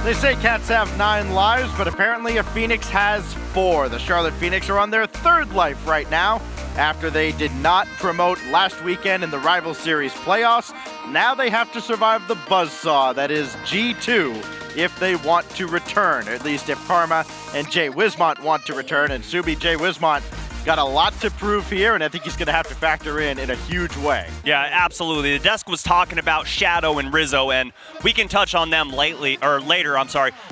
They say cats have 9 lives, but apparently a Phoenix has 4. The Charlotte Phoenix are on their 3rd life right now after they did not promote last weekend in the Rival Series playoffs. Now they have to survive the buzzsaw that is G2 if they want to return, or at least if Karma and Jay Wismont want to return. And Subi, Jay Wismont got a lot to prove here, and I think he's going to have to factor in a huge way. Yeah, absolutely. The desk was talking about Shadow and Rizzo, and we can touch on them later,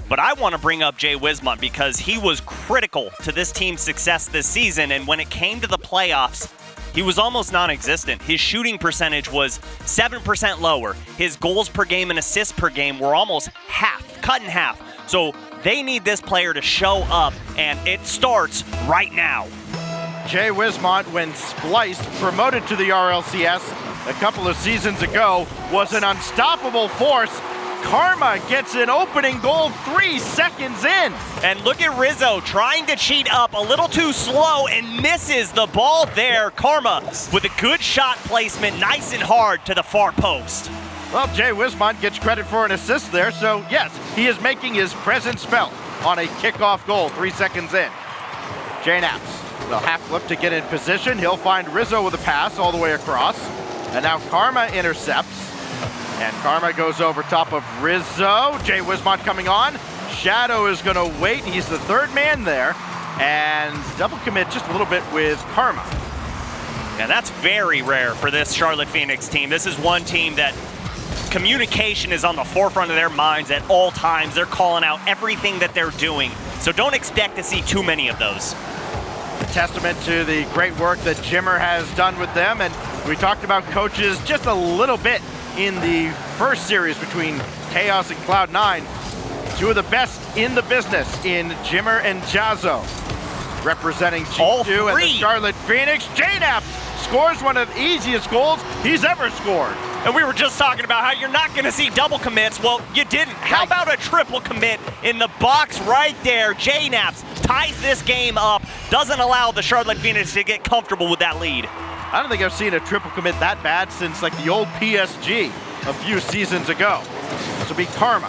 but I want to bring up Jay Wismont because he was critical to this team's success this season, and when it came to the playoffs, he was almost non-existent. His shooting percentage was 7% lower. His goals per game and assists per game were almost cut in half. So they need this player to show up, and it starts right now. Jay Wismont, when Splice promoted to the RLCS a couple of seasons ago, was an unstoppable force. Karma gets an opening goal 3 seconds in. And look at Rizzo trying to cheat up a little too slow and misses the ball there. Karma with a good shot placement, nice and hard to the far post. Well, Jay Wismont gets credit for an assist there, so yes, he is making his presence felt on a kickoff goal 3 seconds in. Jay Naps. The half flip to get in position. He'll find Rizzo with a pass all the way across. And now Karma intercepts. And Karma goes over top of Rizzo. Jay Wismont coming on. Shadow is going to wait. He's the 3rd man there. And double commit just a little bit with Karma. And that's very rare for this Charlotte Phoenix team. This is one team that communication is on the forefront of their minds at all times. They're calling out everything that they're doing. So don't expect to see too many of those. Testament to the great work that Jimmer has done with them, and we talked about coaches just a little bit in the first series between Chaos and Cloud9. 2 of the best in the business in Jimmer and Jazzo, representing G2 and the Charlotte Phoenix. J-Naps scores one of the easiest goals he's ever scored. And we were just talking about how you're not going to see double commits. Well, you didn't. How about a triple commit in the box right there? J-Naps ties this game up, doesn't allow the Charlotte Phoenix to get comfortable with that lead. I don't think I've seen a triple commit that bad since like the old PSG a few seasons ago. This will be Karma.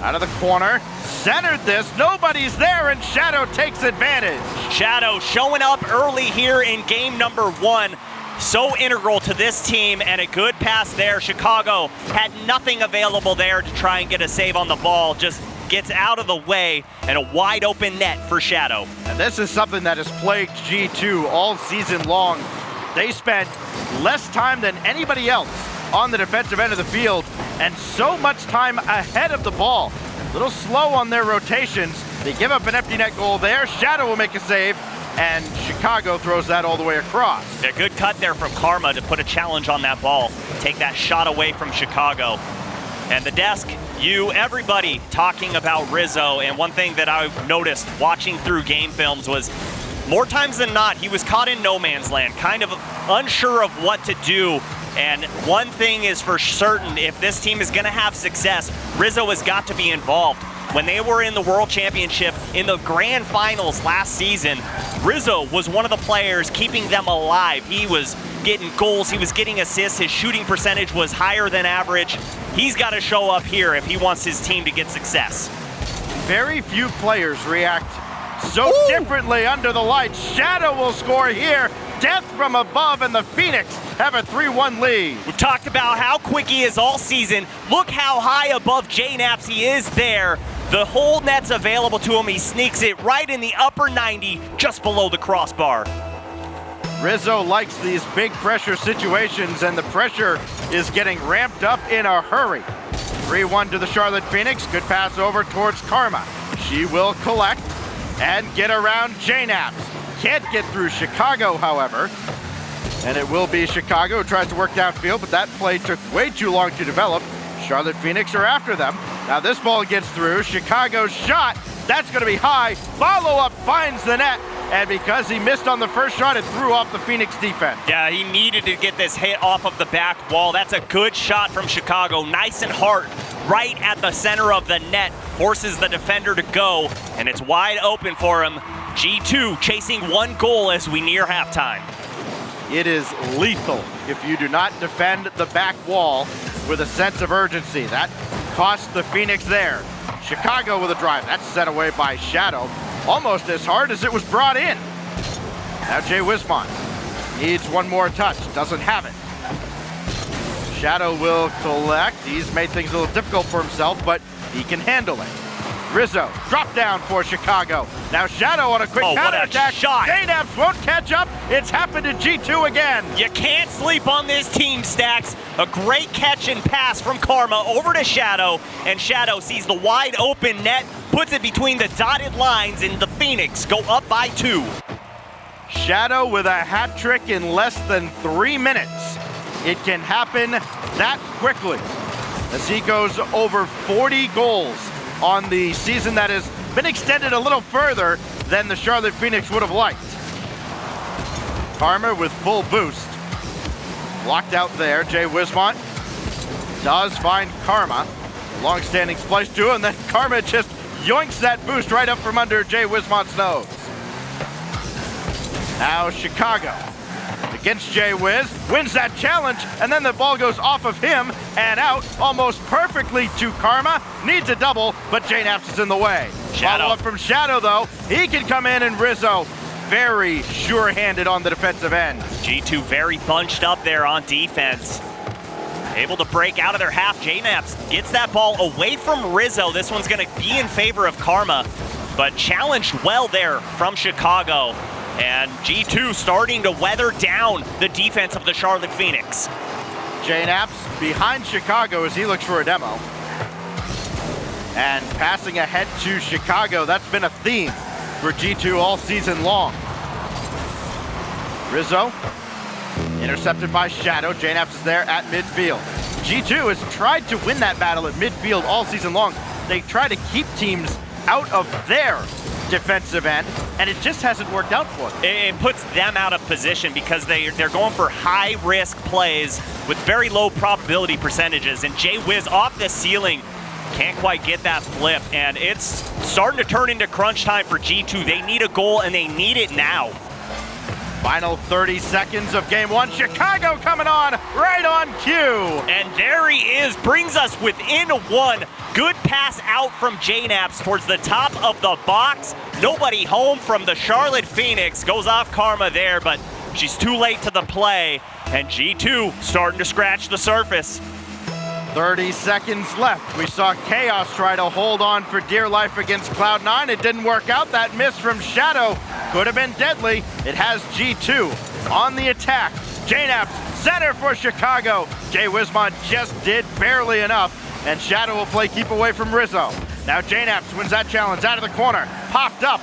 Out of the corner, centered this, nobody's there, and Shadow takes advantage. Shadow showing up early here in game number 1. So integral to this team, and a good pass there. Chicago had nothing available there to try and get a save on the ball. Just gets out of the way, and a wide open net for Shadow. And this is something that has plagued G2 all season long. They spent less time than anybody else on the defensive end of the field, and so much time ahead of the ball. A little slow on their rotations. They give up an empty net goal there. Shadow will make a save, and Chicago throws that all the way across. A good cut there from Karma to put a challenge on that ball. Take that shot away from Chicago. And the desk, everybody talking about Rizzo. And one thing that I've noticed watching through game films was more times than not, he was caught in no man's land, kind of unsure of what to do. And one thing is for certain, if this team is going to have success, Rizzo has got to be involved. When they were in the World Championship in the grand finals last season, Rizzo was one of the players keeping them alive. He was getting goals, he was getting assists, his shooting percentage was higher than average. He's got to show up here if he wants his team to get success. Very few players react so differently under the lights. Shadow will score here. Death from above, and the Phoenix have a 3-1 lead. We've talked about how quick he is all season. Look how high above J-Naps he is there. The whole net's available to him. He sneaks it right in the upper 90, just below the crossbar. Rizzo likes these big pressure situations, and the pressure is getting ramped up in a hurry. 3-1 to the Charlotte Phoenix. Good pass over towards Karma. She will collect and get around J-Naps. Can't get through Chicago, however. And it will be Chicago who tries to work downfield, but that play took way too long to develop. Charlotte Phoenix are after them. Now this ball gets through. Chicago's shot, that's going to be high. Follow-up finds the net. And because he missed on the first shot, it threw off the Phoenix defense. Yeah, he needed to get this hit off of the back wall. That's a good shot from Chicago. Nice and hard, right at the center of the net. Forces the defender to go, and it's wide open for him. G2 chasing 1 goal as we near halftime. It is lethal if you do not defend the back wall with a sense of urgency. That cost the Phoenix there. Chicago with a drive. That's set away by Shadow. Almost as hard as it was brought in. Now Jay Wismont needs one more touch. Doesn't have it. Shadow will collect. He's made things a little difficult for himself, but he can handle it. Rizzo, drop down for Chicago. Now Shadow on a quick counterattack. JNAPS won't catch up. It's happened to G2 again. You can't sleep on this team, Stacks. A great catch and pass from Karma over to Shadow, and Shadow sees the wide open net, puts it between the dotted lines, and the Phoenix go up by 2. Shadow with a hat trick in less than 3 minutes. It can happen that quickly as he goes over 40 goals on the season that has been extended a little further than the Charlotte Phoenix would have liked. Karma with full boost. Blocked out there. Jay Wismont does find Karma. Long-standing splice duo, and then Karma just yoinks that boost right up from under Jay Wismont's nose. Now Chicago against Jay Wiz, wins that challenge, and then the ball goes off of him and out almost perfectly to Karma. Needs a double, but JNAPS is in the way. Shadow. Follow up from Shadow though. He can come in, and Rizzo very sure-handed on the defensive end. G2 very bunched up there on defense. Able to break out of their half. JNAPS gets that ball away from Rizzo. This one's gonna be in favor of Karma, but challenged well there from Chicago. And G2 starting to weather down the defense of the Charlotte Phoenix. JNAPS behind Chicago as he looks for a demo. And passing ahead to Chicago, that's been a theme for G2 all season long. Rizzo, intercepted by Shadow. JNAPS is there at midfield. G2 has tried to win that battle at midfield all season long. They try to keep teams out of their defensive end, and it just hasn't worked out for them. It puts them out of position because they're going for high-risk plays with very low probability percentages, and Jay Wiz off the ceiling can't quite get that flip, and it's starting to turn into crunch time for G2. They need a goal, and they need it now. Final 30 seconds of game one. Chicago coming on, right on cue. And there he is, brings us within 1. Good pass out from JNAPS towards the top of the box. Nobody home from the Charlotte Phoenix. Goes off Karma there, but she's too late to the play. And G2 starting to scratch the surface. 30 seconds left. We saw Chaos try to hold on for dear life against Cloud9. It didn't work out. That miss from Shadow could have been deadly. It has G2 on the attack. JNAPS center for Chicago. Jay Wismont just did barely enough, and Shadow will play keep away from Rizzo. Now JNAPS wins that challenge out of the corner. Popped up,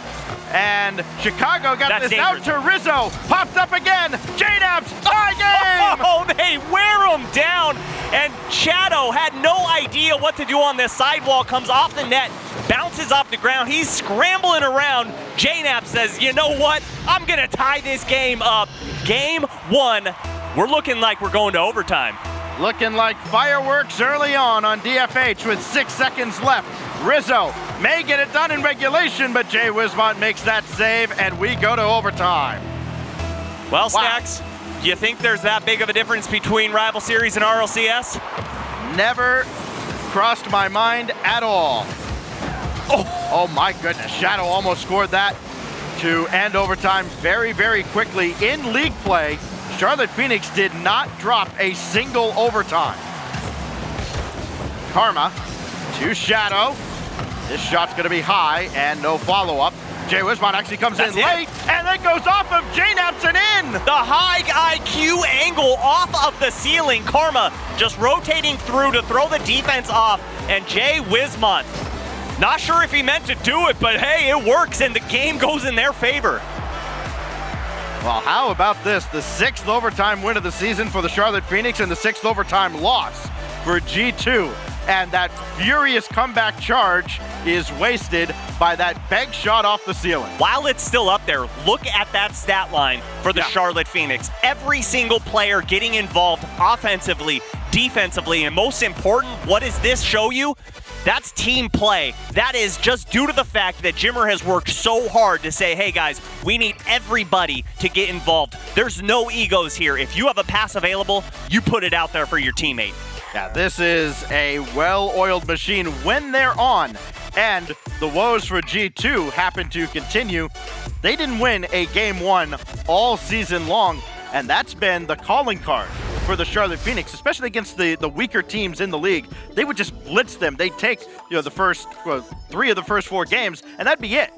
and Chicago got this out to Rizzo. Popped up again. JNAPS, tie game! Oh, they wear him down, and Shadow had no idea what to do on this sidewall. Comes off the net, bounces off the ground. He's scrambling around. JNAPS says, you know what? I'm gonna tie this game up. Game 1. We're looking like we're going to overtime. Looking like fireworks early on DFH with 6 seconds left. Rizzo may get it done in regulation, but Jay Wismont makes that save, and we go to overtime. Well, Stacks, do you think there's that big of a difference between Rival Series and RLCS? Never crossed my mind at all. Oh my goodness, Shadow almost scored that to end overtime very, very quickly. In league play, Charlotte Phoenix did not drop a single overtime. Karma to Shadow. This shot's gonna be high and no follow-up. Jay Wismont actually comes in late and then goes off of JNAPS and in. The high IQ angle off of the ceiling. Karma just rotating through to throw the defense off, and Jay Wismont, not sure if he meant to do it, but hey, it works and the game goes in their favor. Well, how about this? The 6th overtime win of the season for the Charlotte Phoenix and the 6th overtime loss for G2. And that furious comeback charge is wasted by that bank shot off the ceiling. While it's still up there, look at that stat line for the Charlotte Phoenix. Every single player getting involved offensively, defensively, and most important, what does this show you? That's team play. That is just due to the fact that Jimmer has worked so hard to say, hey guys, we need everybody to get involved. There's no egos here. If you have a pass available, you put it out there for your teammate. Yeah, this is a well-oiled machine when they're on. And the woes for G2 happen to continue. They didn't win a game one all season long, and that's been the calling card for the Charlotte Phoenix, especially against the weaker teams in the league. They would just blitz them. They'd take the first 3 of the first 4 games, and that'd be it.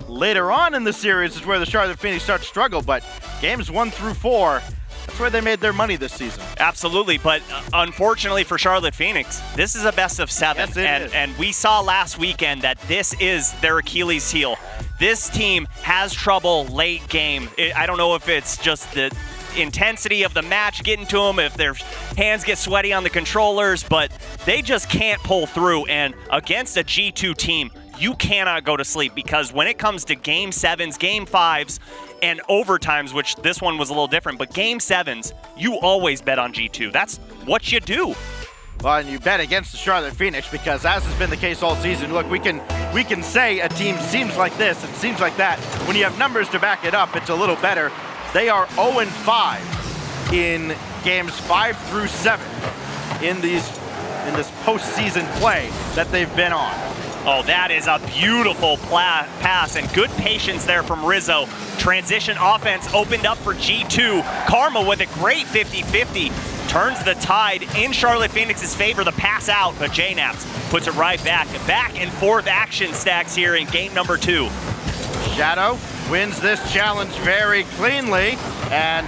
Later on in the series is where the Charlotte Phoenix start to struggle, but games 1 through 4, that's where they made their money this season. Absolutely, but unfortunately for Charlotte Phoenix, this is a best of 7. Yes, and we saw last weekend that this is their Achilles heel. This team has trouble late game. I don't know if it's just the intensity of the match getting to them, if their hands get sweaty on the controllers, but they just can't pull through. And against a G2 team, you cannot go to sleep, because when it comes to game 7s, game 5s, and overtimes, which this one was a little different, but game 7s, you always bet on G2. That's what you do. Well, and you bet against the Charlotte Phoenix, because as has been the case all season, look, we can say a team seems like this and seems like that. When you have numbers to back it up, it's a little better. They are 0-5 in games 5 through 7 in this postseason play that they've been on. Oh, that is a beautiful pass and good patience there from Rizzo. Transition offense opened up for G2. Karma with a great 50-50 turns the tide in Charlotte Phoenix's favor. The pass out, but JNaps puts it right back. Back and forth action stacks here in game number 2. Shadow wins this challenge very cleanly and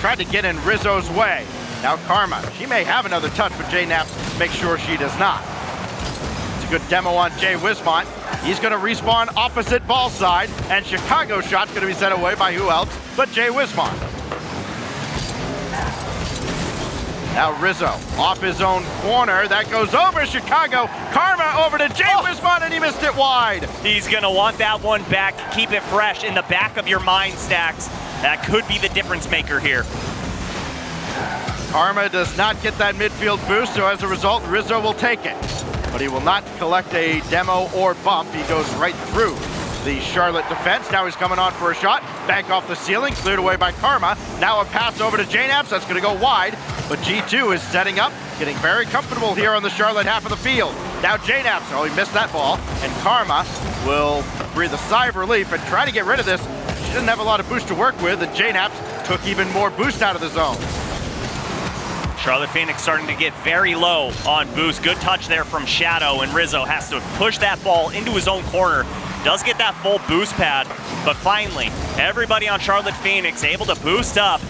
tried to get in Rizzo's way. Now Karma, she may have another touch, but JNaps makes sure she does not. Good demo on Jay Wismont. He's going to respawn opposite ball side, and Chicago's shot's going to be sent away by who else but Jay Wismont. Now Rizzo off his own corner. That goes over Chicago. Karma over to Jay Wismont, and he missed it wide. He's going to want that one back. Keep it fresh in the back of your mind, Stacks. That could be the difference maker here. Karma does not get that midfield boost, so as a result, Rizzo will take it. But he will not collect a demo or bump. He goes right through the Charlotte defense. Now he's coming on for a shot. Back off the ceiling, cleared away by Karma. Now a pass over to JNaps. That's going to go wide. But G2 is setting up, getting very comfortable here on the Charlotte half of the field. Now JNaps, oh, he missed that ball. And Karma will breathe a sigh of relief and try to get rid of this. She didn't have a lot of boost to work with, and JNaps took even more boost out of the zone. Charlotte Phoenix starting to get very low on boost. Good touch there from Shadow, and Rizzo has to push that ball into his own corner. Does get that full boost pad, but finally, everybody on Charlotte Phoenix able to boost up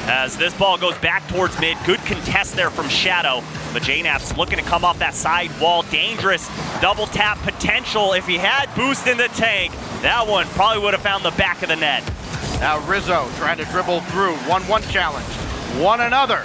as this ball goes back towards mid. Good contest there from Shadow, but JNaps looking to come off that side wall. Dangerous double tap potential. If he had boost in the tank, that one probably would have found the back of the net. Now Rizzo trying to dribble through. 1-1 challenge. One another.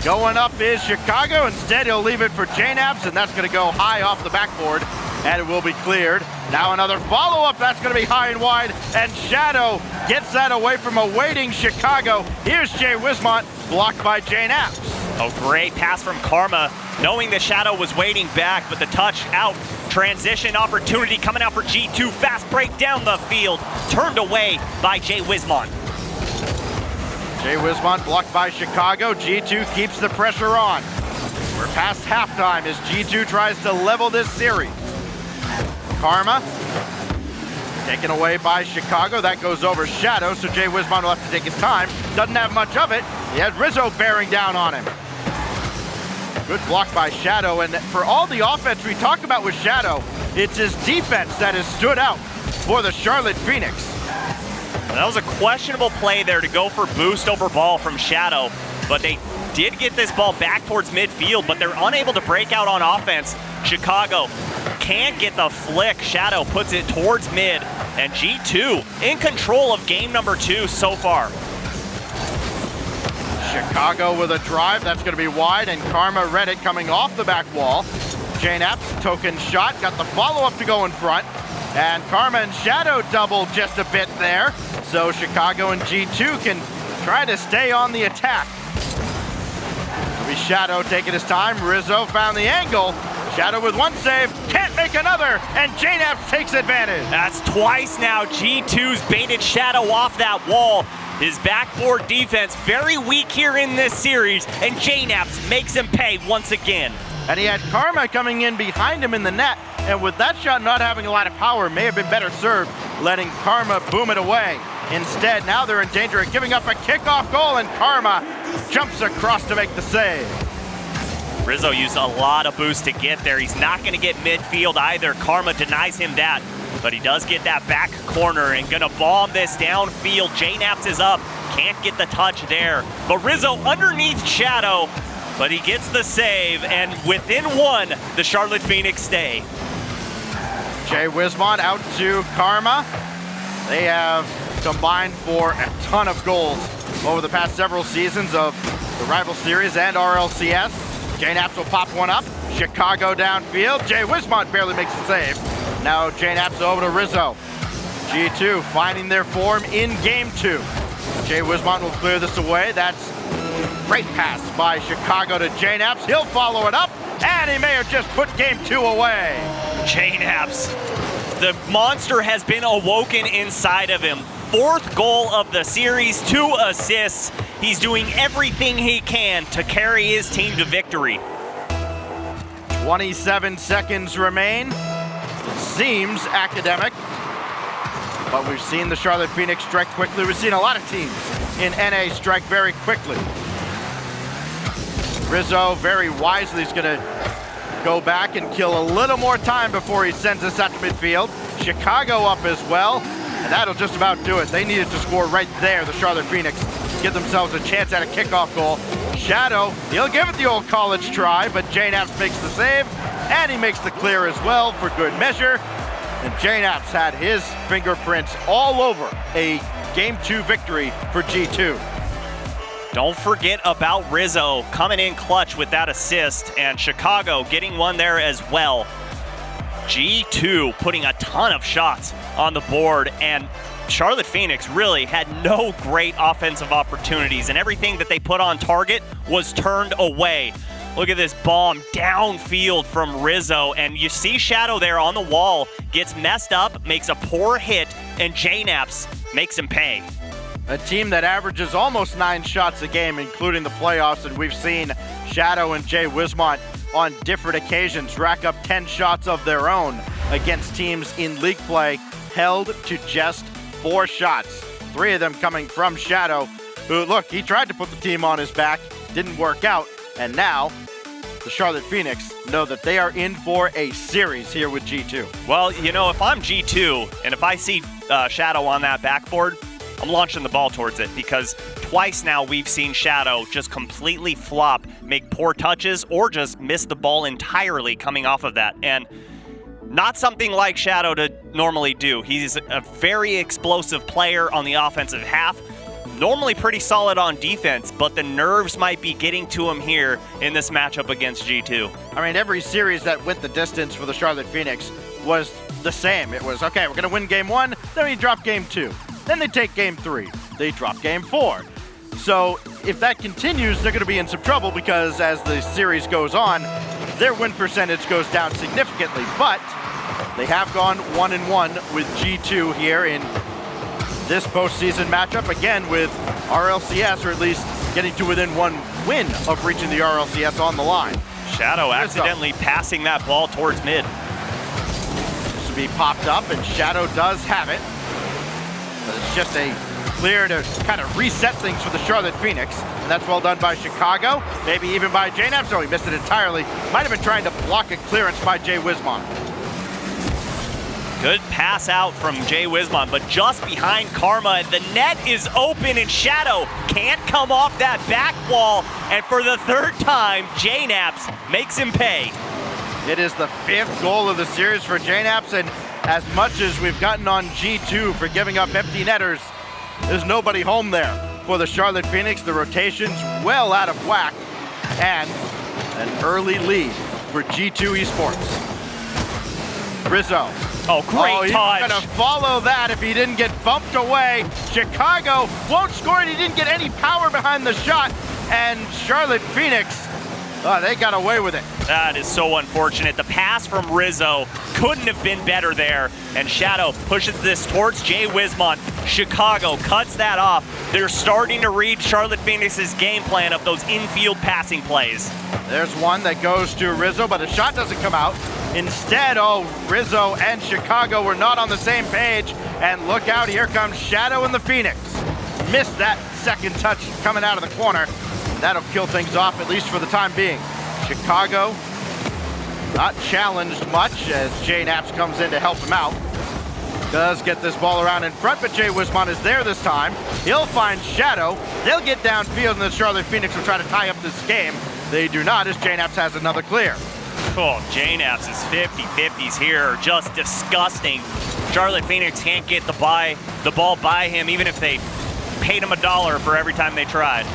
Going up is Chicago. Instead, he'll leave it for JNaps, and that's going to go high off the backboard, and it will be cleared. Now another follow-up. That's going to be high and wide, and Shadow gets that away from a waiting Chicago. Here's Jay Wismont, blocked by JNaps. Oh, great pass from Karma, knowing the Shadow was waiting back, but the touch out. Transition opportunity coming out for G2. Fast break down the field, turned away by Jay Wismont. Jay Wismont blocked by Chicago. G2 keeps the pressure on. We're past halftime as G2 tries to level this series. Karma taken away by Chicago. That goes over Shadow, so Jay Wismont will have to take his time. Doesn't have much of it. He had Rizzo bearing down on him. Good block by Shadow, and for all the offense we talk about with Shadow, it's his defense that has stood out for the Charlotte Phoenix. That was a questionable play there to go for boost over ball from Shadow, but they did get this ball back towards midfield, but they're unable to break out on offense. Chicago can't get the flick. Shadow puts it towards mid, and G2 in control of game number 2 so far. Chicago with a drive, that's going to be wide, and Karma read it coming off the back wall. JNaps, token shot, got the follow-up to go in front, and Karma and Shadow doubled just a bit there, so Chicago and G2 can try to stay on the attack. It'll be Shadow taking his time. Rizzo found the angle. Shadow with one save, can't make another, and JNaps takes advantage. That's twice now. G2's baited Shadow off that wall. His backboard defense very weak here in this series, and JNaps makes him pay once again. And he had Karma coming in behind him in the net, and with that shot not having a lot of power, may have been better served, letting Karma boom it away. Instead, now they're in danger of giving up a kickoff goal, and Karma jumps across to make the save. Rizzo used a lot of boost to get there. He's not going to get midfield either. Karma denies him that, but he does get that back corner and going to bomb this downfield. JNaps is up, can't get the touch there. But Rizzo underneath Shadow, but he gets the save, and within one, the Charlotte Phoenix stay. Jay Wismont out to Karma. They have combined for a ton of goals over the past several seasons of the Rival Series and RLCS. JNaps will pop one up. Chicago downfield. Jay Wismont barely makes the save. Now JNaps over to Rizzo. G2 finding their form in game 2. Jay Wismont will clear this away. That's great pass by Chicago to JNaps. He'll follow it up, and he may have just put game 2 away. JNaps, the monster has been awoken inside of him. 4th goal of the series, 2 assists. He's doing everything he can to carry his team to victory. 27 seconds remain. It seems academic, but we've seen the Charlotte Phoenix strike quickly. We've seen a lot of teams in NA strike very quickly. Rizzo very wisely is gonna go back and kill a little more time before he sends us out to midfield. Chicago up as well, and that'll just about do it. They needed to score right there, the Charlotte Phoenix, give themselves a chance at a kickoff goal. Shadow, he'll give it the old college try, but JNaps makes the save, and he makes the clear as well for good measure. And JNaps had his fingerprints all over a Game 2 victory for G2. Don't forget about Rizzo coming in clutch with that assist, and Chicago getting one there as well. G2 putting a ton of shots on the board, and Charlotte Phoenix really had no great offensive opportunities, and everything that they put on target was turned away. Look at this bomb downfield from Rizzo, and you see Shadow there on the wall, gets messed up, makes a poor hit, and JNaps makes him pay. A team that averages almost 9 shots a game, including the playoffs, and we've seen Shadow and Jay Wismont on different occasions rack up 10 shots of their own against teams in league play, held to just 4 shots. 3 of them coming from Shadow, who, look, he tried to put the team on his back, didn't work out, and now the Charlotte Phoenix know that they are in for a series here with G2. Well, you know, if I'm G2 and if I see Shadow on that backboard, I'm launching the ball towards it, because twice now we've seen Shadow just completely flop, make poor touches, or just miss the ball entirely coming off of that. And not something like Shadow to normally do. He's a very explosive player on the offensive half, normally pretty solid on defense, but the nerves might be getting to him here in this matchup against G2. I mean, every series that went the distance for the Charlotte Phoenix was the same. It was, okay, we're gonna win game 1, then we drop game 2. Then they take game 3, they drop game 4. So if that continues, they're gonna be in some trouble, because as the series goes on, their win percentage goes down significantly, but they have gone 1-1 with G2 here in this postseason matchup, again with RLCS, or at least getting to within 1 win of reaching the RLCS on the line. Shadow accidentally passing that ball towards mid. This will be popped up, and Shadow does have it. But it's just a clear to kind of reset things for the Charlotte Phoenix, and that's well done by Chicago, maybe even by JNaps. Oh, he missed it entirely. Might have been trying to block a clearance by Jay Wismont. Good pass out from Jay Wismont, but just behind Karma. The net is open, and Shadow can't come off that back wall, and for the 3rd time, JNaps makes him pay. It is the 5th goal of the series for JNaps, and as much as we've gotten on G2 for giving up empty netters, there's nobody home there for the Charlotte Phoenix. The rotation's well out of whack, and an early lead for G2 eSports. Rizzo. Oh, great touch. He's gonna follow that if he didn't get bumped away. Chicago won't score it. He didn't get any power behind the shot, and Charlotte Phoenix, they got away with it. That is so unfortunate. The pass from Rizzo couldn't have been better there, and Shadow pushes this towards Jay Wismont. Chicago cuts that off. They're starting to read Charlotte Phoenix's game plan of those infield passing plays. There's one that goes to Rizzo, but a shot doesn't come out. Instead, Rizzo and Chicago were not on the same page. And look out, here comes Shadow and the Phoenix. Missed that second touch coming out of the corner. That'll kill things off, at least for the time being. Chicago not challenged much as Jay Naps comes in to help him out. Does get this ball around in front, but Jay Wismont is there this time. He'll find Shadow. They'll get downfield, and the Charlotte Phoenix will try to tie up this game. They do not, as Jay Naps has another clear. Oh, Jay Naps' 50-50s here are just disgusting. Charlotte Phoenix can't get the ball by him, even if they paid him $1 for every time they tried.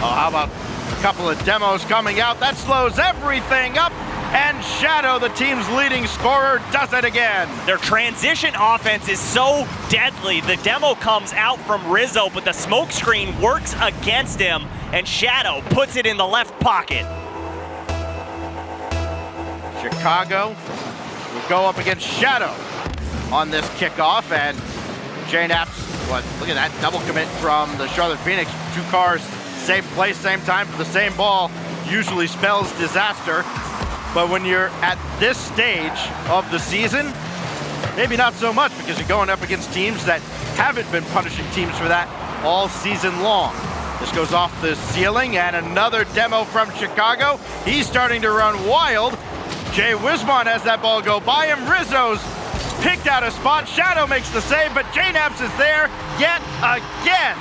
Oh, how about a couple of demos coming out? That slows everything up. And Shadow, the team's leading scorer, does it again. Their transition offense is so deadly. The demo comes out from Rizzo, but the smoke screen works against him, and Shadow puts it in the left pocket. Chicago will go up against Shadow on this kickoff, and Jay Naps, look at that double commit from the Charlotte Phoenix. Two cars, same place, same time for the same ball, usually spells disaster. But when you're at this stage of the season, maybe not so much, because you're going up against teams that haven't been punishing teams for that all season long. This goes off the ceiling, and another demo from Chicago. He's starting to run wild. Jay Wismont has that ball go by him. Rizzo's picked out a spot. Shadow makes the save, but Jay Naps is there yet again.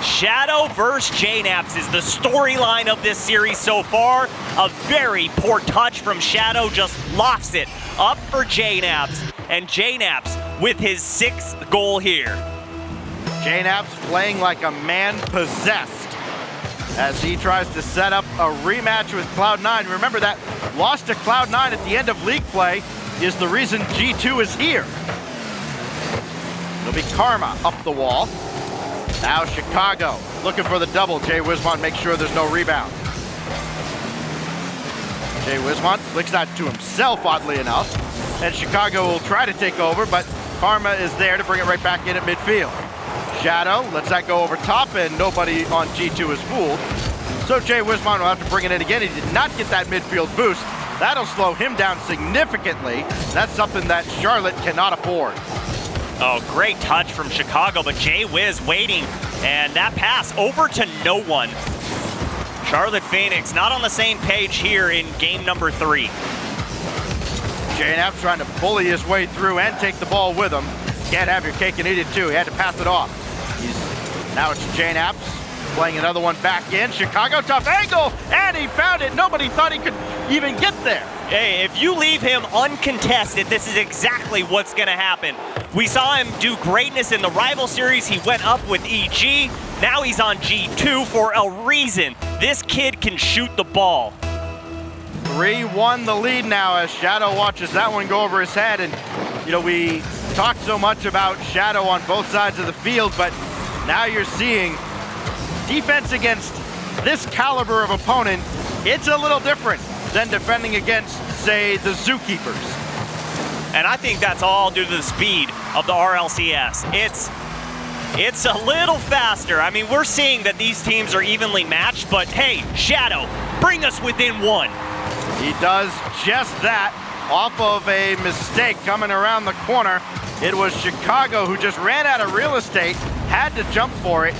Shadow versus Jay Naps is the storyline of this series so far. A very poor touch from Shadow, just lofts it up for Jay Naps, and Jay Naps with his 6th goal here. Jay Naps playing like a man possessed as he tries to set up a rematch with Cloud9. Remember, that loss to Cloud9 at the end of league play is the reason G2 is here. It'll be Karma up the wall. Now Chicago looking for the double. Jay Wismont makes sure there's no rebound. Jay Wismont flicks that to himself, oddly enough. And Chicago will try to take over, but Karma is there to bring it right back in at midfield. Shadow lets that go over top, and nobody on G2 is fooled. So Jay Wismont will have to bring it in again. He did not get that midfield boost. That'll slow him down significantly. That's something that Charlotte cannot afford. Oh, great touch from Chicago, but Jay Wiz waiting, and that pass over to no one. Charlotte Phoenix not on the same page here in game number 3. Jay Naps trying to bully his way through and take the ball with him. Can't have your cake and eat it too. He had to pass it off. Now it's Jay Naps playing another one back in. Chicago, tough angle, and he found it. Nobody thought he could even get there. Hey, if you leave him uncontested, this is exactly what's gonna happen. We saw him do greatness in the rival series. He went up with EG. Now he's on G2 for a reason. This kid can shoot the ball. 3-1 the lead now as Shadow watches that one go over his head. And, you know, we talked so much about Shadow on both sides of the field, but now you're seeing defense against this caliber of opponent. It's a little different than defending against, say, the Zookeepers. And I think that's all due to the speed of the RLCS. It's a little faster. I mean, we're seeing that these teams are evenly matched, but hey, Shadow, bring us within 1. He does just that off of a mistake coming around the corner. It was Chicago who just ran out of real estate, had to jump for it,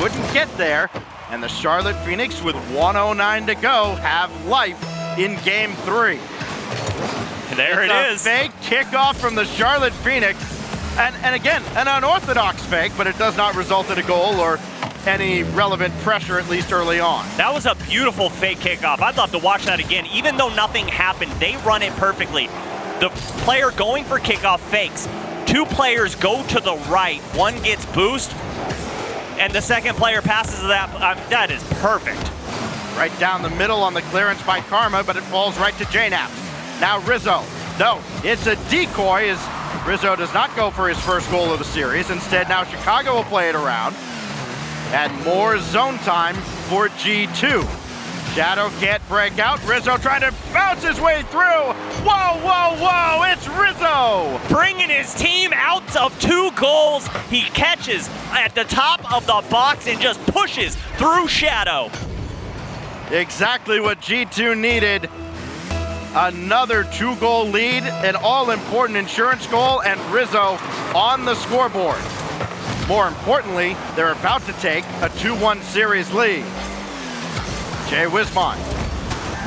wouldn't get there, and the Charlotte Phoenix with 1:09 to go have life in game 3. There it is. Fake kickoff from the Charlotte Phoenix. And again, an unorthodox fake, but it does not result in a goal or any relevant pressure, at least early on. That was a beautiful fake kickoff. I'd love to watch that again. Even though nothing happened, they run it perfectly. The player going for kickoff fakes. 2 players go to the right. One gets boost, and the second player passes that. That is perfect. Right down the middle on the clearance by Karma, but it falls right to Jay Naps. Now Rizzo. No, it's a decoy as Rizzo does not go for his first goal of the series. Instead, now Chicago will play it around. And more zone time for G2. Shadow can't break out. Rizzo trying to bounce his way through. Whoa, whoa, whoa, it's Rizzo. Bringing his team out of 2 goals. He catches at the top of the box and just pushes through Shadow. Exactly what G2 needed. Another 2-goal lead, an all-important insurance goal, and Rizzo on the scoreboard. More importantly, they're about to take a 2-1 series lead. Jay Wismont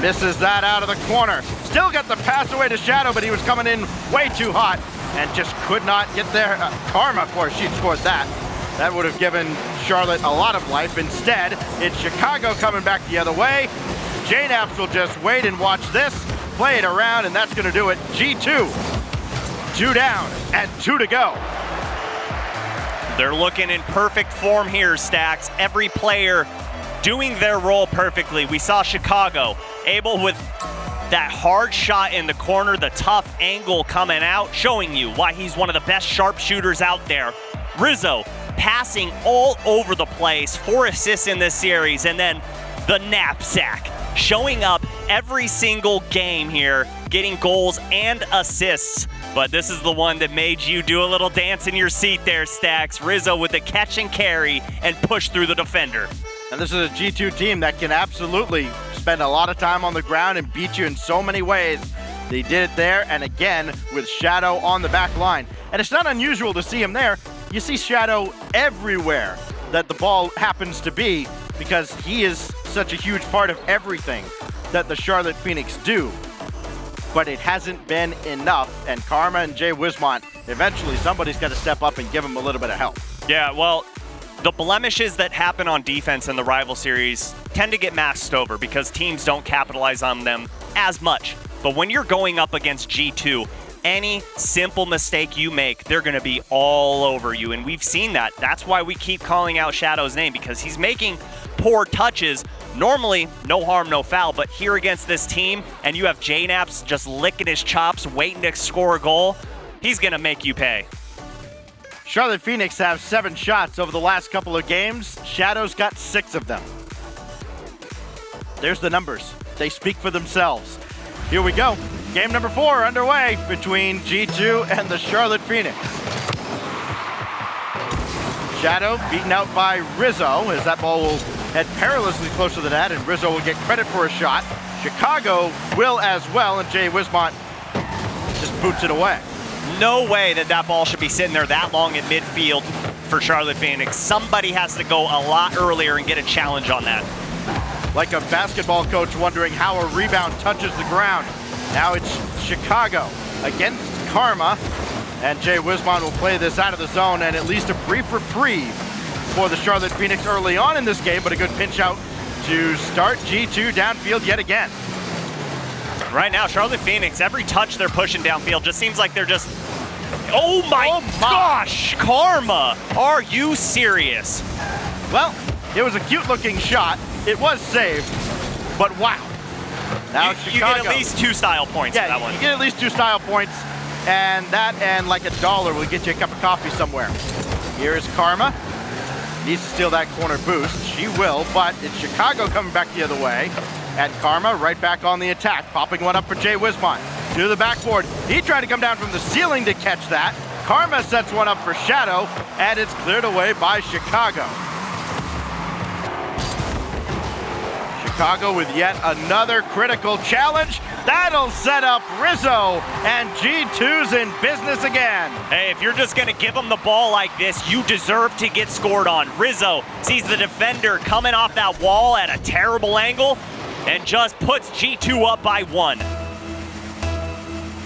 misses that out of the corner. Still got the pass away to Shadow, but he was coming in way too hot and just could not get there. Karma, of course, she scored that. That would have given Charlotte a lot of life. Instead, it's Chicago coming back the other way. JNAPS will just wait and watch this, play it around, and that's going to do it. G2, 2 down and 2 to go. They're looking in perfect form here, Stacks. Every player doing their role perfectly. We saw Chicago able with that hard shot in the corner, the tough angle coming out, showing you why he's one of the best sharpshooters out there. Rizzo passing all over the place, 4 assists in this series, and then the knapsack showing up every single game here, getting goals and assists. But this is the one that made you do a little dance in your seat there, Stacks. Rizzo with the catch and carry and push through the defender. And this is a G2 team that can absolutely spend a lot of time on the ground and beat you in so many ways. They did it there, and again with Shadow on the back line. And it's not unusual to see him there. You see Shadow everywhere that the ball happens to be, because he is such a huge part of everything that the Charlotte Phoenix do. But it hasn't been enough, and Karma and Jay Wismont, eventually somebody's got to step up and give him a little bit of help. Yeah, well, the blemishes that happen on defense in the rival series tend to get masked over because teams don't capitalize on them as much. But when you're going up against G2, any simple mistake you make, they're going to be all over you. And we've seen that. That's why we keep calling out Shadow's name, because he's making poor touches. Normally, no harm, no foul. But here against this team, and you have JNAPS just licking his chops, waiting to score a goal, he's going to make you pay. Charlotte Phoenix have 7 shots over the last couple of games. Shadow's got 6 of them. There's the numbers. They speak for themselves. Here we go. Game number 4 underway between G2 and the Charlotte Phoenix. Shadow beaten out by Rizzo, as that ball will head perilously close to the net, and Rizzo will get credit for a shot. Chicago will as well, and Jay Wismont just boots it away. No way that that ball should be sitting there that long in midfield for Charlotte Phoenix. Somebody has to go a lot earlier and get a challenge on that. Like a basketball coach wondering how a rebound touches the ground. Now it's Chicago against Karma, and Jay Wismont will play this out of the zone, and at least a brief reprieve for the Charlotte Phoenix early on in this game, but a good pinch out to start G2 downfield yet again. Right now, Charlotte Phoenix, every touch they're pushing downfield just seems like they're just, oh my gosh, Karma, are you serious? Well, it was a cute looking shot. It was saved, but wow. Now you get at least 2 style points for that one. You get at least 2 style points, and that and like $1 will get you a cup of coffee somewhere. Here is Karma. Needs to steal that corner boost. She will, but it's Chicago coming back the other way. And Karma right back on the attack, popping one up for Jay Wismont. To the backboard. He tried to come down from the ceiling to catch that. Karma sets one up for Shadow, and it's cleared away by Chicago. Chicago with yet another critical challenge. That'll set up Rizzo, and G2's in business again. Hey, if you're just going to give them the ball like this, you deserve to get scored on. Rizzo sees the defender coming off that wall at a terrible angle and just puts G2 up by 1.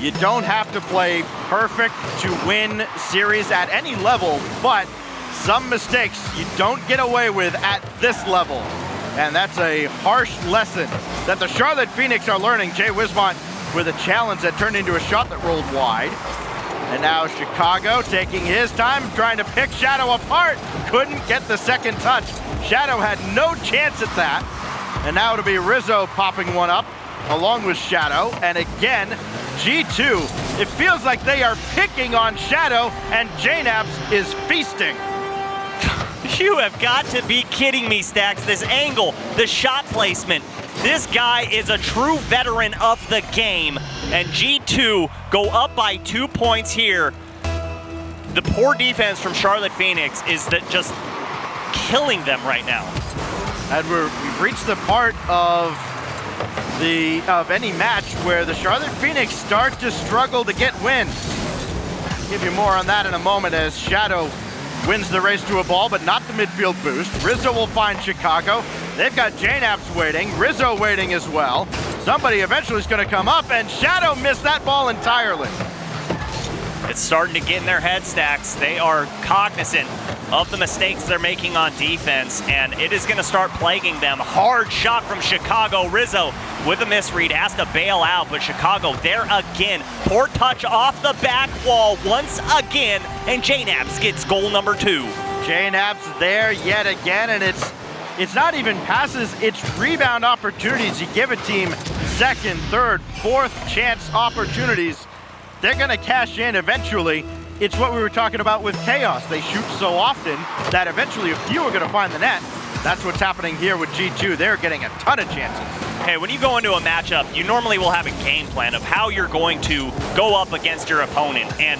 You don't have to play perfect to win series at any level, but some mistakes you don't get away with at this level. And that's a harsh lesson that the Charlotte Phoenix are learning. Jay Wismont with a challenge that turned into a shot that rolled wide. And now Chicago taking his time, trying to pick Shadow apart. Couldn't get the second touch. Shadow had no chance at that. And now it'll be Rizzo popping one up along with Shadow. And again, G2, it feels like they are picking on Shadow, and JNAPS is feasting. You have got to be kidding me, Stacks. This angle, the shot placement, This guy is a true veteran of the game, and G2 go up by 2 points here. The poor defense from Charlotte Phoenix is just killing them right now. And we've reached the part of any match where the Charlotte Phoenix start to struggle to get wins. Give you more on that in a moment as Shadow wins the race to a ball, but not the midfield boost. Rizzo will find Chicago. They've got JNAPS waiting, Rizzo waiting as well. Somebody eventually is going to come up, and Shadow missed that ball entirely. It's starting to get in their head stacks. They are cognizant of the mistakes they're making on defense, and it is going to start plaguing them. Hard shot from Chicago. Rizzo with a misread has to bail out, but Chicago there again. Poor touch off the back wall once again, and JNAPS gets goal number 2. JNAPS there yet again, and it's not even passes, it's rebound opportunities. You give a team second, third, fourth chance opportunities. They're going to cash in eventually. It's what we were talking about with Chaos. They shoot so often that eventually a few are going to find the net. That's what's happening here with G2. They're getting a ton of chances. Hey, when you go into a matchup, you normally will have a game plan of how you're going to go up against your opponent. And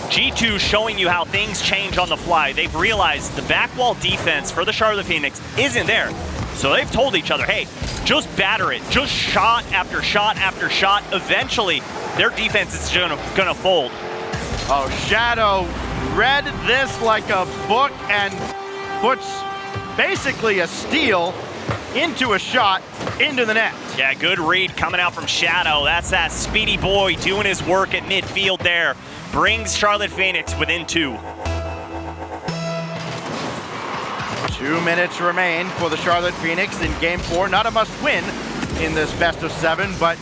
G2 showing you how things change on the fly. They've realized the back wall defense for the Charlotte Phoenix isn't there. So they've told each other, hey, just batter it. Just shot after shot after shot. Eventually, their defense is gonna fold. Oh, Shadow read this like a book and puts basically a steal into a shot into the net. Yeah, good read coming out from Shadow. That's that speedy boy doing his work at midfield there. Brings Charlotte Phoenix within 2. 2 minutes remain for the Charlotte Phoenix in game 4. Not a must-win in this best of 7, but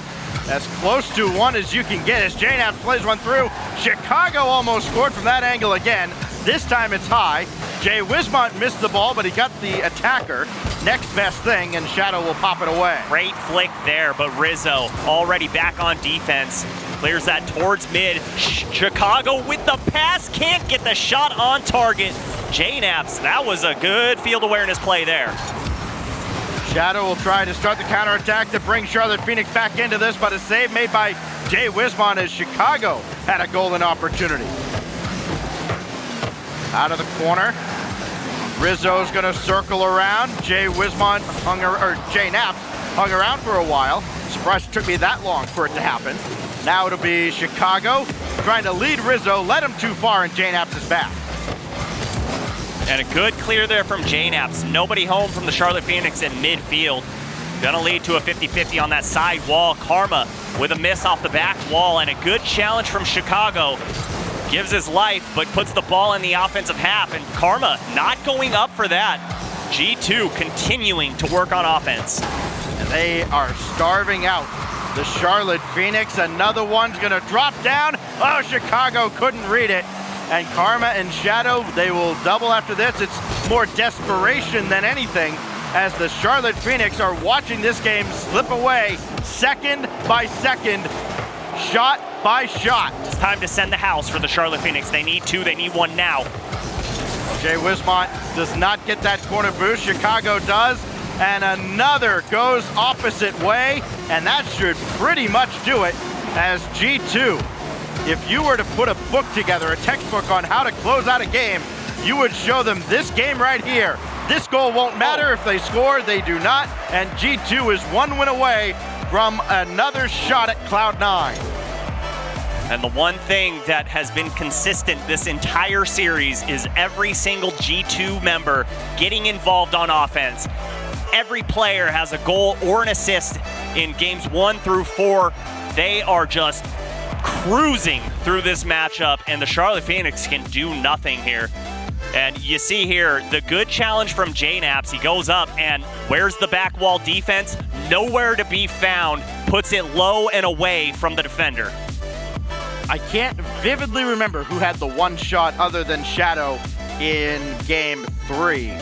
as close to one as you can get as JNAPS plays one through. Chicago almost scored from that angle again. This time it's high. Jay Wismont missed the ball, but he got the attacker. Next best thing, and Shadow will pop it away. Great flick there, but Rizzo already back on defense. Clears that towards mid. Chicago with the pass, can't get the shot on target. JNAPS, that was a good field awareness play there. Shadow will try to start the counterattack to bring Charlotte Phoenix back into this, but a save made by Jay Wismont as Chicago had a golden opportunity. Out of the corner, Rizzo's gonna circle around. Jay Wismont JNAPS hung around for a while. Surprised it took me that long for it to happen. Now it'll be Chicago trying to lead Rizzo, led him too far, and JNAPS is back. And a good clear there from JNAPS. Nobody home from the Charlotte Phoenix in midfield. Gonna lead to a 50-50 on that side wall. Karma with a miss off the back wall, and a good challenge from Chicago. Gives his life, but puts the ball in the offensive half, and Karma not going up for that. G2 continuing to work on offense. And they are starving out the Charlotte Phoenix. Another one's gonna drop down. Oh, Chicago couldn't read it. And Karma and Shadow, they will double after this. It's more desperation than anything as the Charlotte Phoenix are watching this game slip away second by second, shot by shot. It's time to send the house for the Charlotte Phoenix. They need 2, they need 1 now. Jay Wismont does not get that corner boost. Chicago does, and another goes opposite way, and that should pretty much do it as G2. If you were to put a book together, a textbook on how to close out a game, you would show them this game right here. This goal won't matter if they score, they do not, and G2 is 1 win away from another shot at Cloud9. And the one thing that has been consistent this entire series is every single G2 member getting involved on offense. Every player has a goal or an assist in games 1 through 4. They are just cruising through this matchup, and the Charlotte Phoenix can do nothing here. And you see here, the good challenge from JNAPS. He goes up, and where's the back wall defense? Nowhere to be found. Puts it low and away from the defender. I can't vividly remember who had the one shot other than Shadow in game 3,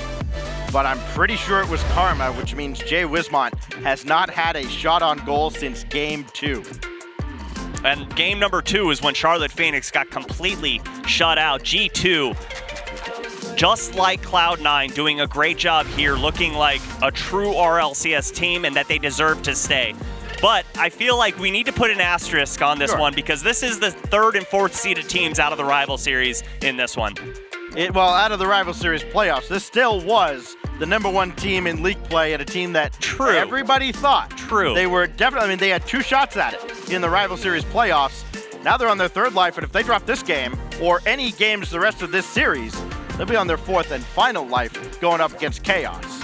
but I'm pretty sure it was Karma, which means Jay Wismont has not had a shot on goal since game 2. And game number 2 is when Charlotte Phoenix got completely shut out. G2 just like Cloud9, doing a great job here, looking like a true RLCS team and that they deserve to stay. But I feel like we need to put an asterisk on this one because this is the 3rd and 4th seeded teams out of the rival series in this one. Well, out of the rival series playoffs, this still was the #1 team in league play and a team that everybody thought they were definitely, I mean, they had 2 shots at it in the rival series playoffs. Now they're on their 3rd life, and if they drop this game or any games the rest of this series, they'll be on their 4th and final life going up against Chaos.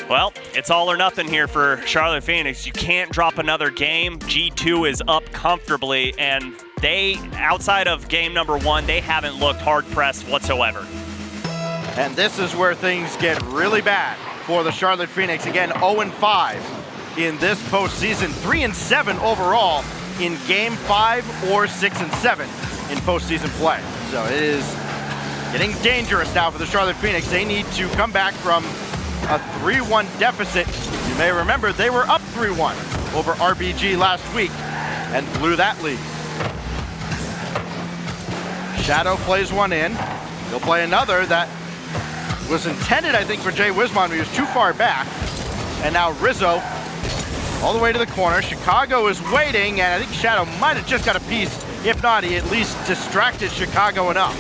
Well, it's all or nothing here for Charlotte Phoenix. You can't drop another game. G2 is up comfortably, and they, outside of game #1, they haven't looked hard-pressed whatsoever. And this is where things get really bad for the Charlotte Phoenix. Again, 0-5 in this postseason, 3-7 overall in game 5 or 6-7 in postseason play. So it is getting dangerous now for the Charlotte Phoenix. They need to come back from a 3-1 deficit. You may remember they were up 3-1 over RBG last week and blew that lead. Shadow plays one in. He'll play another that was intended, I think, for Jay Wismont, but he was too far back. And now Rizzo all the way to the corner. Chicago is waiting, and I think Shadow might have just got a piece. If not, he at least distracted Chicago enough.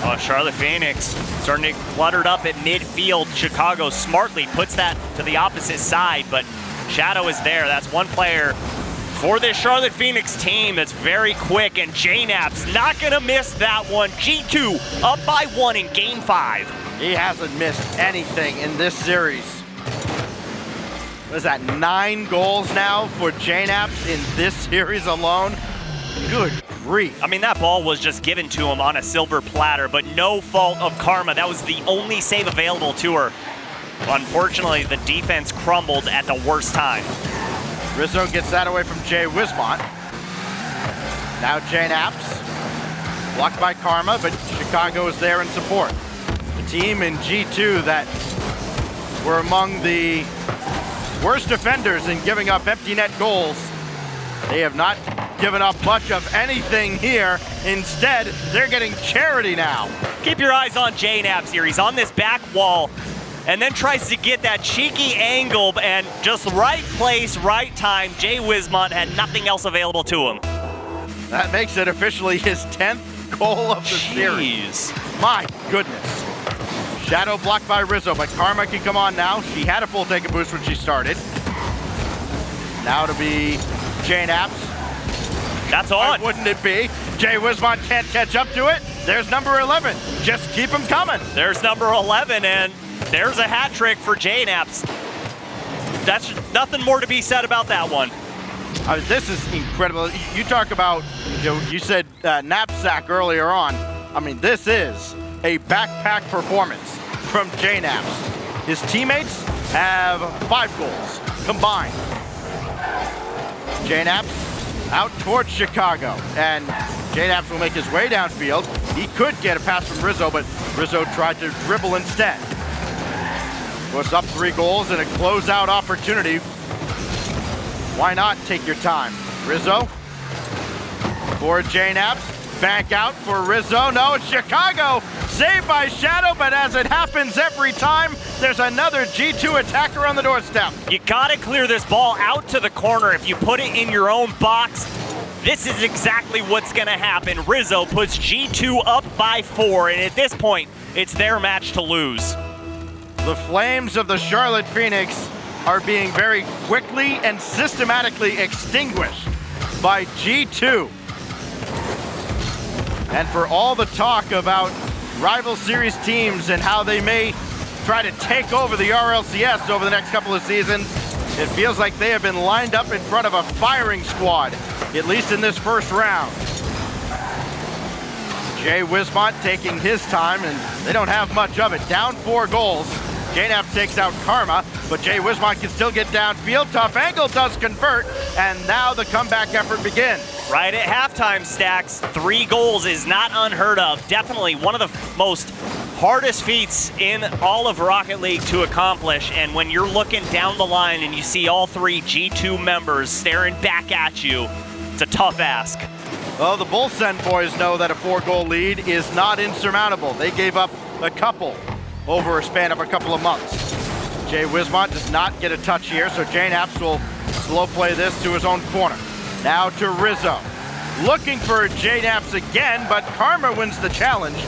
Oh, Charlotte Phoenix starting to get cluttered up at midfield. Chicago smartly puts that to the opposite side, but Shadow is there. That's one player for this Charlotte Phoenix team that's very quick, and JNAP's not gonna miss that one. G2 up by 1 in game 5. He hasn't missed anything in this series. What is that, 9 goals now for JNAPs in this series alone? Good grief. I mean, that ball was just given to him on a silver platter, but no fault of Karma. That was the only save available to her. Unfortunately, the defense crumbled at the worst time. Rizzo gets that away from Jay Wismont. Now JNAPs, blocked by Karma, but Chicago is there in support. The team in G2 that were among the worst defenders in giving up empty net goals. They have not given up much of anything here. Instead, they're getting charity now. Keep your eyes on JNAPs here. He's on this back wall and then tries to get that cheeky angle, and just right place, right time. Jay Wismont had nothing else available to him. That makes it officially his 10th goal of the series. My goodness. Shadow blocked by Rizzo, but Karma can come on now. She had a full take and boost when she started. Now to be JNAPs. That's on. Why wouldn't it be? Jay Wismont can't catch up to it. There's number 11. Just keep him coming. There's number 11, and there's a hat trick for JNAPs. That's nothing more to be said about that one. This is incredible. You talk about, you said knapsack earlier on. I mean, this is a backpack performance from JNAPs. His teammates have 5 goals combined. JNAPs out towards Chicago, and JNAPs will make his way downfield. He could get a pass from Rizzo, but Rizzo tried to dribble instead. Was up 3 goals and a closeout opportunity. Why not take your time? Rizzo for JNAPs. Back out for Rizzo. No, it's Chicago. Saved by Shadow, but as it happens every time, there's another G2 attacker on the doorstep. You gotta clear this ball out to the corner. If you put it in your own box, this is exactly what's gonna happen. Rizzo puts G2 up by 4, and at this point, it's their match to lose. The flames of the Charlotte Phoenix are being very quickly and systematically extinguished by G2. And for all the talk about rival series teams and how they may try to take over the RLCS over the next couple of seasons, it feels like they have been lined up in front of a firing squad, at least in this first round. Jay Wismont taking his time, and they don't have much of it. Down 4 goals. JNAP takes out Karma, but Jay Wismont can still get downfield. Tough angle does convert, and now the comeback effort begins. Right at halftime, Stacks, 3 goals is not unheard of. Definitely one of the most hardest feats in all of Rocket League to accomplish, and when you're looking down the line and you see all 3 G2 members staring back at you, it's a tough ask. Well, the Bull Send boys know that a 4-goal lead is not insurmountable. They gave up a couple over a span of a couple of months. Jay Wismont does not get a touch here, so JNAPS will slow play this to his own corner. Now to Rizzo. Looking for JNAPS again, but Karma wins the challenge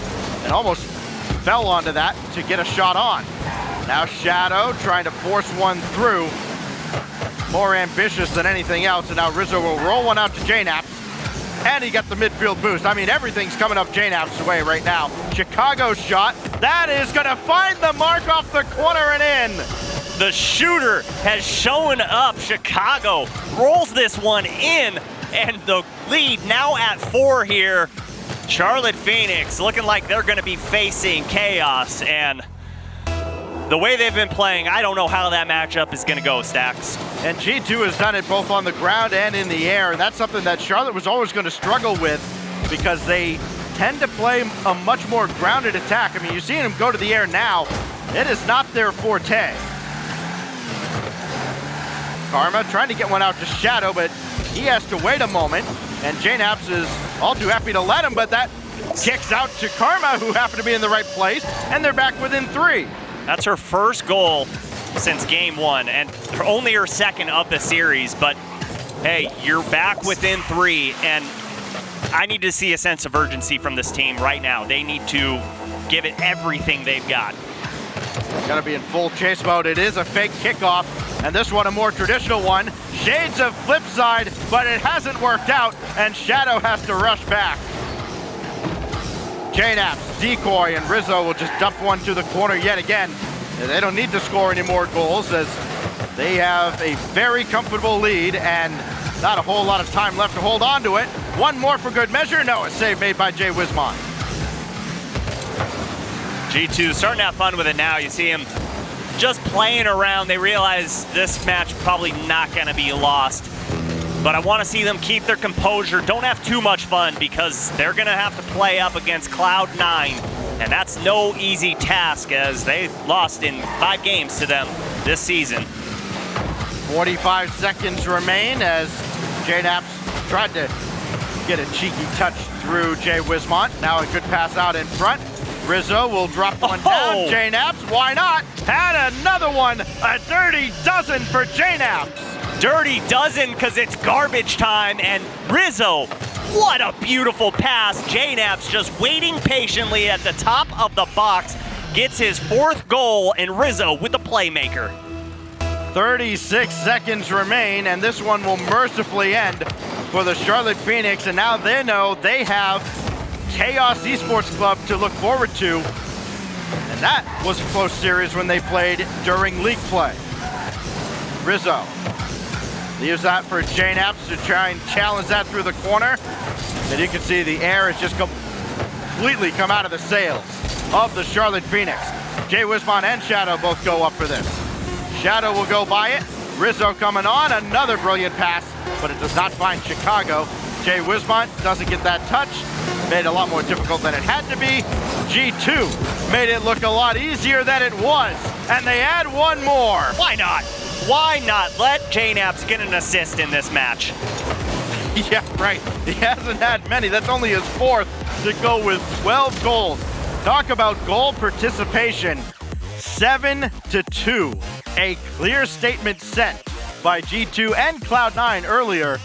and almost fell onto that to get a shot on. Now Shadow trying to force one through. More ambitious than anything else, and now Rizzo will roll one out to JNAPS. And he got the midfield boost. I mean, everything's coming up JNAP's way right now. Chicago's shot, that is gonna find the mark off the corner and in. The shooter has shown up. Chicago rolls this one in, and the lead now at 4 here. Charlotte Phoenix looking like they're gonna be facing chaos, and the way they've been playing, I don't know how that matchup is gonna go, Stacks. And G2 has done it both on the ground and in the air, and that's something that Charlotte was always gonna struggle with because they tend to play a much more grounded attack. I mean, you're seeing them go to the air now. It is not their forte. Karma trying to get one out to Shadow, but he has to wait a moment, and JNAPS is all too happy to let him, but that kicks out to Karma, who happened to be in the right place, and they're back within 3. That's her first goal since game 1, and only her second of the series, but hey, you're back within 3, and I need to see a sense of urgency from this team right now. They need to give it everything they've got. Gotta be in full chase mode. It is a fake kickoff, and this one a more traditional one. Shades of flip side, but it hasn't worked out, and Shadow has to rush back. JNAPS, decoy, and Rizzo will just dump one to the corner yet again. And they don't need to score any more goals as they have a very comfortable lead and not a whole lot of time left to hold on to it. One more for good measure. No, a save made by Jay Wismont. G2 starting to have fun with it now. You see him just playing around. They realize this match probably not going to be lost. But I want to see them keep their composure. Don't have too much fun because they're going to have to play up against Cloud9. And that's no easy task as they lost in 5 games to them this season. 45 seconds remain as JNAPS tried to get a cheeky touch through Jay Wismont. Now a good pass out in front. Rizzo will drop one down. JNAPS, why not? And another one, a dirty dozen for JNAPS. Dirty dozen because it's garbage time, and Rizzo, what a beautiful pass. JNAPS just waiting patiently at the top of the box, gets his 4th goal, and Rizzo with the playmaker. 36 seconds remain, and this one will mercifully end for the Charlotte Phoenix, and now they know they have Chaos eSports Club to look forward to, and that was a close series when they played during league play. Rizzo leaves that for JNAPS to try and challenge that through the corner, and you can see the air has just completely come out of the sails of the Charlotte Phoenix. Jay Wismont and Shadow both go up for this. Shadow will go by it. Rizzo coming on, another brilliant pass, but it does not find Chicago. Jay Wismont doesn't get that touch. Made it a lot more difficult than it had to be. G2 made it look a lot easier than it was, and they add one more. Why not? Why not let JNAPS get an assist in this match? Yeah, right. He hasn't had many. That's only his 4th to go with 12 goals. Talk about goal participation. 7-2. A clear statement set by G2 and Cloud9 earlier